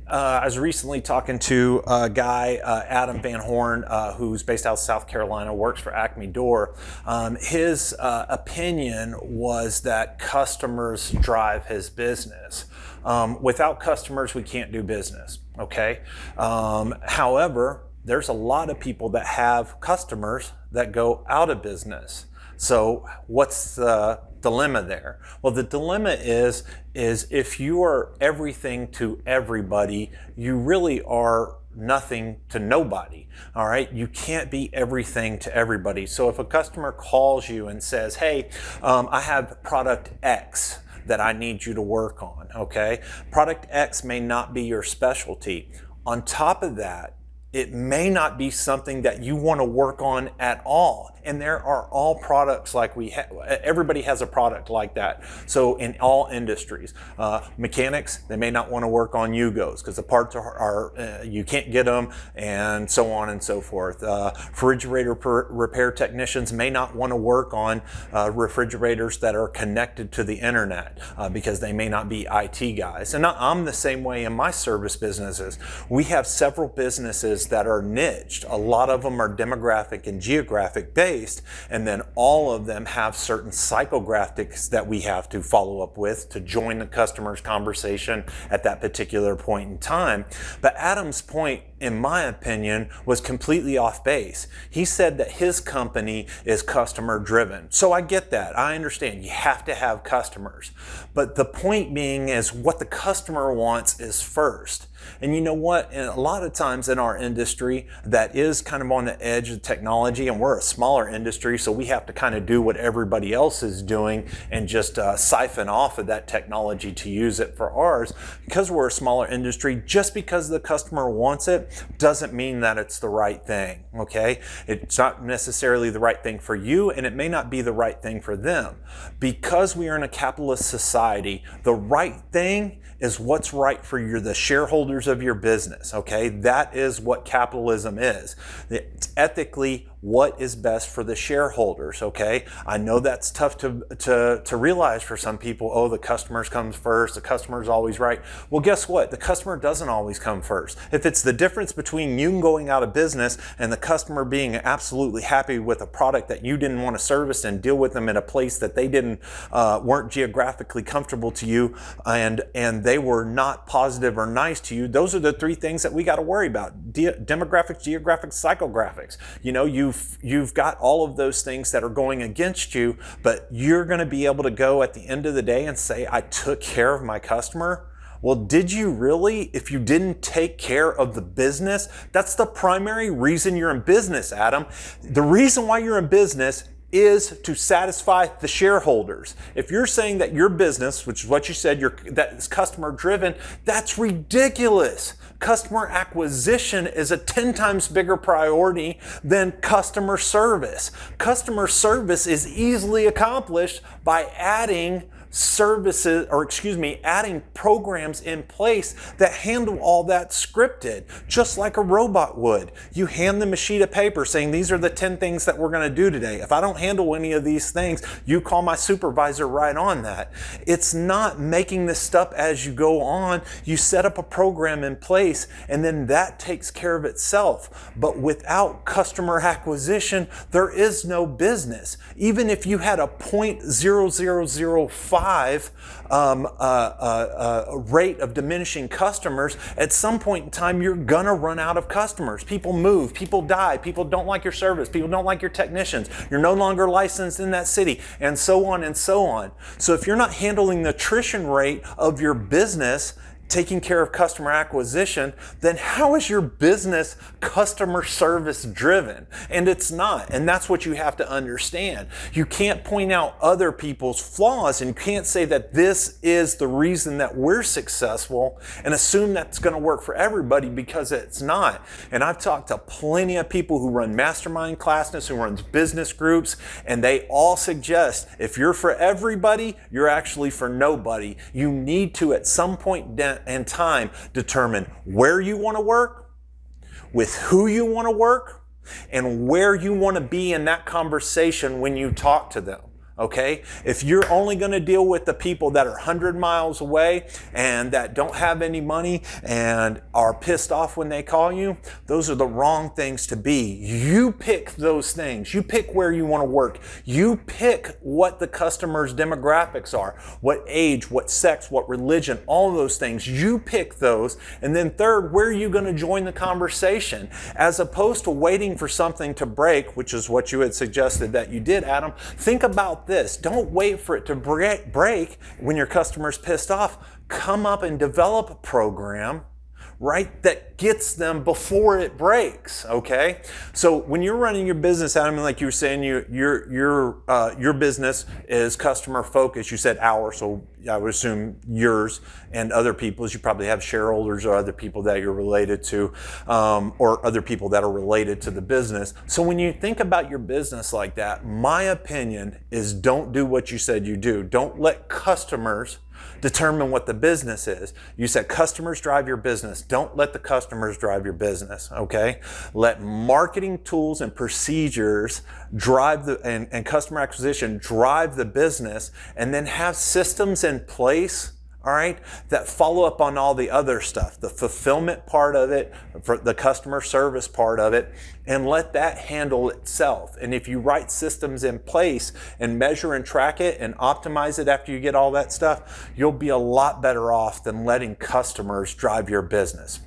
I was recently talking to a guy, Adam Van Horn, who's based out of South Carolina, works for Acme Door. His opinion was that customers drive his business. Without customers, we can't do business, okay? However, there's a lot of people that have customers that go out of business. So what's the dilemma there? Well, the dilemma is if you are everything to everybody, you really are nothing to nobody. All right, you can't be everything to everybody. So if a customer calls you and says, hey, I have product X that I need you to work on, okay? Product X may not be your specialty. On top of that, it may not be something that you want to work on at all. And there are all products like we have. Everybody has a product like that. So in all industries, mechanics, they may not want to work on Yugos because the parts are you can't get them, and so on and so forth. Refrigerator repair technicians may not want to work on refrigerators that are connected to the internet because they may not be IT guys. And I'm the same way in my service businesses. We have several businesses that are niched. A lot of them are demographic and geographic based, and then all of them have certain psychographics that we have to follow up with to join the customer's conversation at that particular point in time. But Adam's point, in my opinion, was completely off base. He said that his company is customer driven. So I get that. I understand you have to have customers. But the point being is what the customer wants is first. And you know what? And a lot of times in our industry that is kind of on the edge of technology, and we're a smaller industry, so we have to kind of do what everybody else is doing and just siphon off of that technology to use it for ours. Because we're a smaller industry, just because the customer wants it doesn't mean that it's the right thing, okay? It's not necessarily the right thing for you, and it may not be the right thing for them. Because we are in a capitalist society, the right thing is what's right for the shareholders of your business, okay? That is what capitalism is. It's ethically what is best for the shareholders, okay? I know that's tough to realize for some people. Oh, the customer comes first, the customer's always right. Well, guess what? The customer doesn't always come first. If it's the difference between you going out of business and the customer being absolutely happy with a product that you didn't want to service and deal with them in a place that they weren't geographically comfortable to you, and they were not positive or nice to you, those are the three things that we got to worry about. Demographics, geographics, psychographics. You know, you've got all of those things that are going against you, but you're going to be able to go at the end of the day and say, I took care of my customer. Well, did you really? If you didn't take care of the business, that's the primary reason you're in business, Adam. The reason why you're in business is to satisfy the shareholders. If you're saying that your business, which is what you said, that is customer driven, that's ridiculous. Customer acquisition is a 10 times bigger priority than customer service. Customer service is easily accomplished by adding adding programs in place that handle all that scripted, just like a robot would. You hand them a sheet of paper saying, these are the 10 things that we're going to do today. If I don't handle any of these things, you call my supervisor right on that. It's not making this stuff as you go on. You set up a program in place, and then that takes care of itself. But without customer acquisition, there is no business. Even if you had a 0.0005 rate of diminishing customers, at some point in time, you're gonna run out of customers. People move, people die, people don't like your service, people don't like your technicians, you're no longer licensed in that city, and so on and so on. So if you're not handling the attrition rate of your business, taking care of customer acquisition, then how is your business customer service driven? And it's not. And that's what you have to understand. You can't point out other people's flaws, and you can't say that this is the reason that we're successful and assume that's going to work for everybody, because it's not. And I've talked to plenty of people who run mastermind classes, who runs business groups, and they all suggest if you're for everybody, you're actually for nobody. You need to, at some point and time, determine where you want to work, with who you want to work, and where you want to be in that conversation when you talk to them. Okay, if you're only going to deal with the people that are 100 miles away and that don't have any money and are pissed off when they call you, those are the wrong things to be. You pick those things. You pick where you want to work. You pick what the customer's demographics are, what age, what sex, what religion, all of those things. You pick those. And then third, where are you going to join the conversation? As opposed to waiting for something to break, which is what you had suggested that you did, Adam. Think about this. Don't wait for it to break when your customer's pissed off. Come up and develop a program, right, that gets them before it breaks, okay? So when you're running your business, Adam, like you were saying, your business is customer focused. You said ours, so I would assume yours and other people's. You probably have shareholders or other people that you're related to, or other people that are related to the business. So when you think about your business like that, my opinion is don't do what you said you do. Don't let customers determine what the business is. You said customers drive your business. Don't let the customers drive your business, okay? Let marketing tools and procedures drive and customer acquisition drive the business, and then have systems in place, all right, that follow up on all the other stuff, the fulfillment part of it, for the customer service part of it, and let that handle itself. And if you write systems in place and measure and track it and optimize it after you get all that stuff, you'll be a lot better off than letting customers drive your business.